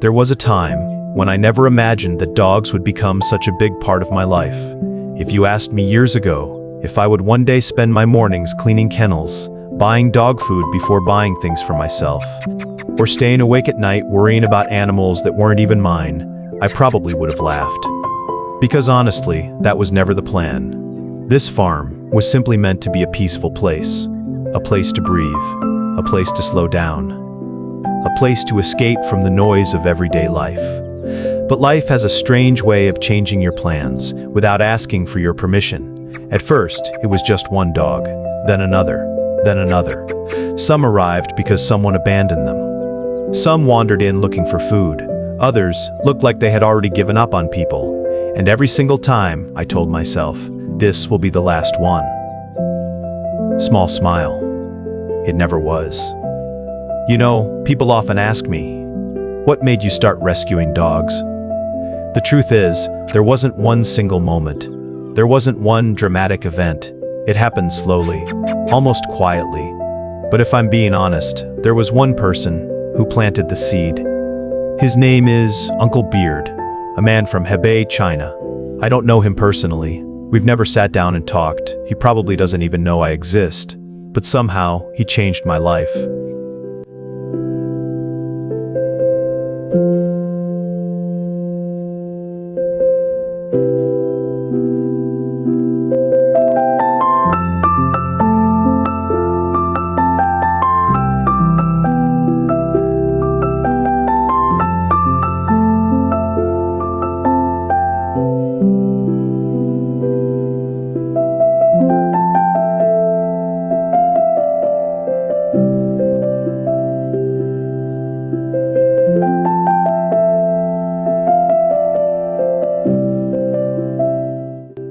There was a time when I never imagined that dogs would become such a big part of my life. If you asked me years ago if I would one day spend my mornings cleaning kennels, buying dog food before buying things for myself, or staying awake at night worrying about animals that weren't even mine, I probably would have laughed. Because honestly, that was never the plan. This farm was simply meant to be a peaceful place, a place to breathe, a place to slow down, a place to escape from the noise of everyday life. But life has a strange way of changing your plans without asking for your permission. At first, it was just one dog, then another, then another. Some arrived because someone abandoned them. Some wandered in looking for food. Others looked like they had already given up on people. And every single time, I told myself, this will be the last one. Small smile. It never was. You know, people often ask me, what made you start rescuing dogs? The truth is, there wasn't one single moment. There wasn't one dramatic event. It happened slowly, almost quietly. But if I'm being honest, there was one person who planted the seed. His name is Uncle Beard, a man from Hebei, China. I don't know him personally. We've never sat down and talked. He probably doesn't even know I exist. But somehow, he changed my life.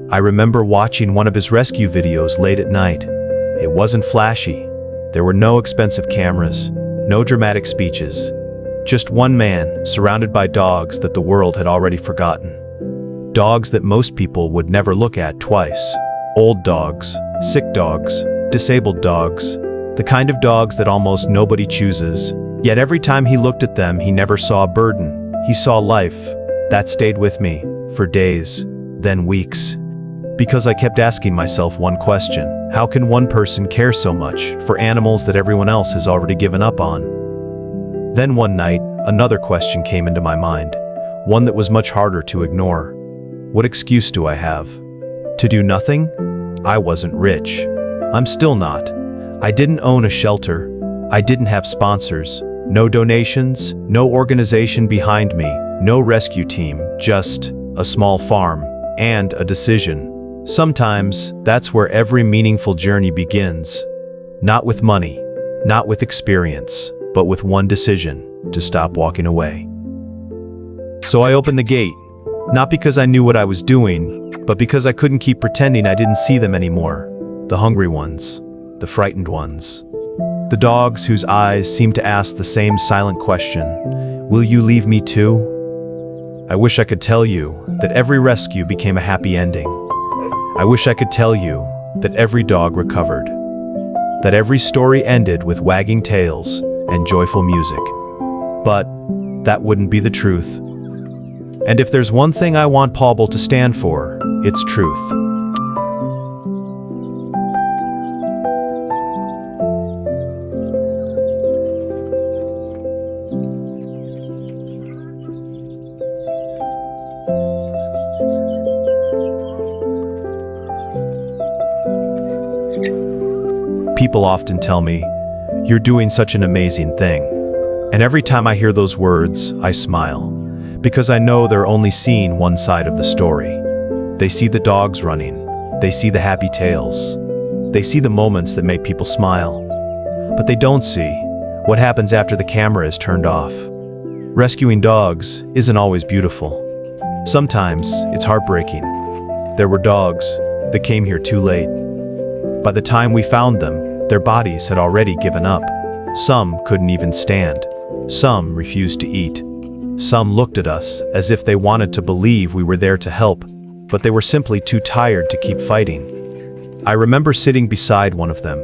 I remember watching one of his rescue videos late at night. It wasn't flashy. There were no expensive cameras, no dramatic speeches. Just one man surrounded by dogs that the world had already forgotten. Dogs that most people would never look at twice. Old dogs, sick dogs, disabled dogs, the kind of dogs that almost nobody chooses. Yet every time he looked at them, he never saw a burden. He saw life. That stayed with me for days, then weeks. Because I kept asking myself one question: how can one person care so much for animals that everyone else has already given up on? Then one night, another question came into my mind, one that was much harder to ignore. What excuse do I have? To do nothing? I wasn't rich. I'm still not. I didn't own a shelter. I didn't have sponsors. No donations, no organization behind me, no rescue team, just a small farm and a decision. Sometimes, that's where every meaningful journey begins. Not with money, not with experience, but with one decision: to stop walking away. So I opened the gate, not because I knew what I was doing, but because I couldn't keep pretending I didn't see them anymore. The hungry ones, the frightened ones. The dogs whose eyes seemed to ask the same silent question: will you leave me too? I wish I could tell you that every rescue became a happy ending. I wish I could tell you that every dog recovered, that every story ended with wagging tails and joyful music. But that wouldn't be the truth. And if there's one thing I want Pawble to stand for, it's truth. People often tell me, "You're doing such an amazing thing." And every time I hear those words, I smile, because I know they're only seeing one side of the story. They see the dogs running, they see the happy tales, they see the moments that make people smile. But they don't see what happens after the camera is turned off. Rescuing dogs isn't always beautiful. Sometimes it's heartbreaking. There were dogs that came here too late. By the time we found them, their bodies had already given up. Some couldn't even stand. Some refused to eat. Some looked at us as if they wanted to believe we were there to help, but they were simply too tired to keep fighting. I remember sitting beside one of them,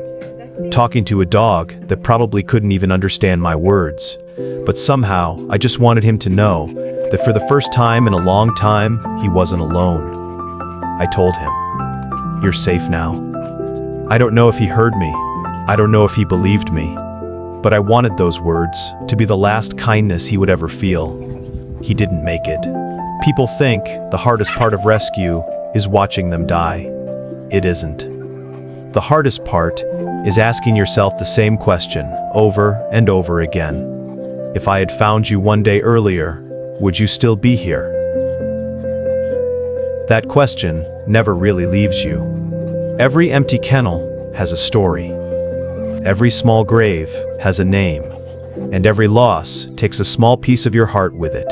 talking to a dog that probably couldn't even understand my words. But somehow, I just wanted him to know that for the first time in a long time, he wasn't alone. I told him, "You're safe now." I don't know if he heard me. I don't know if he believed me. But I wanted those words to be the last kindness he would ever feel. He didn't make it. People think the hardest part of rescue is watching them die. It isn't. The hardest part is asking yourself the same question over and over again. If I had found you one day earlier, would you still be here? That question never really leaves you. Every empty kennel has a story. Every small grave has a name. And every loss takes a small piece of your heart with it.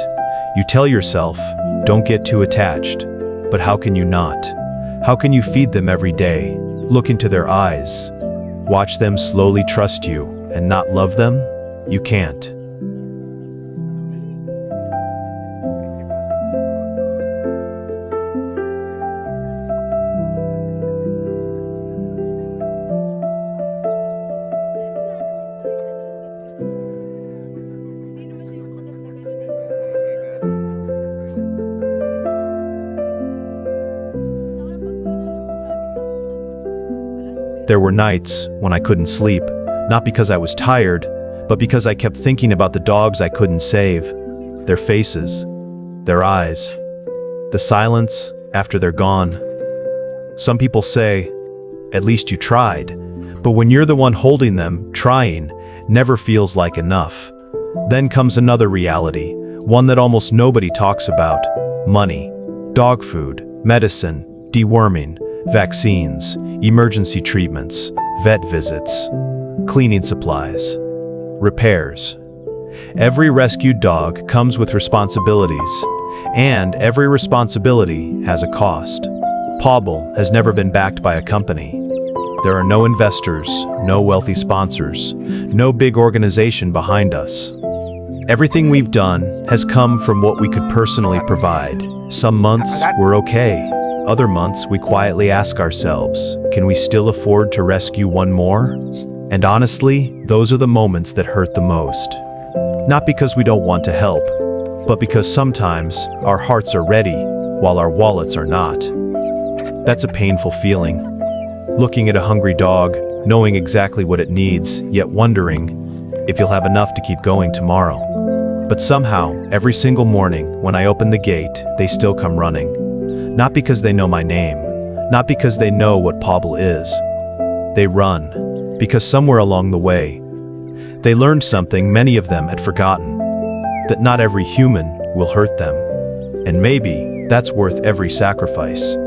You tell yourself, don't get too attached. But how can you not? How can you feed them every day? Look into their eyes. Watch them slowly trust you and not love them? You can't. There were nights when I couldn't sleep, not because I was tired, but because I kept thinking about the dogs I couldn't save, their faces, their eyes, the silence after they're gone. Some people say, at least you tried, but when you're the one holding them, trying never feels like enough. Then comes another reality, one that almost nobody talks about: money, dog food, medicine, deworming, vaccines, emergency treatments, vet visits, cleaning supplies, repairs. Every rescued dog comes with responsibilities, and every responsibility has a cost. Pawble has never been backed by a company. There are no investors, no wealthy sponsors, no big organization behind us. Everything we've done has come from what we could personally provide. Some months we're okay. Other months, we quietly ask ourselves, can we still afford to rescue one more? And honestly, those are the moments that hurt the most. Not because we don't want to help, but because sometimes our hearts are ready while our wallets are not. That's a painful feeling. Looking at a hungry dog, knowing exactly what it needs, yet wondering if you'll have enough to keep going tomorrow. But somehow, every single morning when I open the gate, they still come running. Not because they know my name, not because they know what Pawble is. They run, because somewhere along the way, they learned something many of them had forgotten, that not every human will hurt them. And maybe that's worth every sacrifice.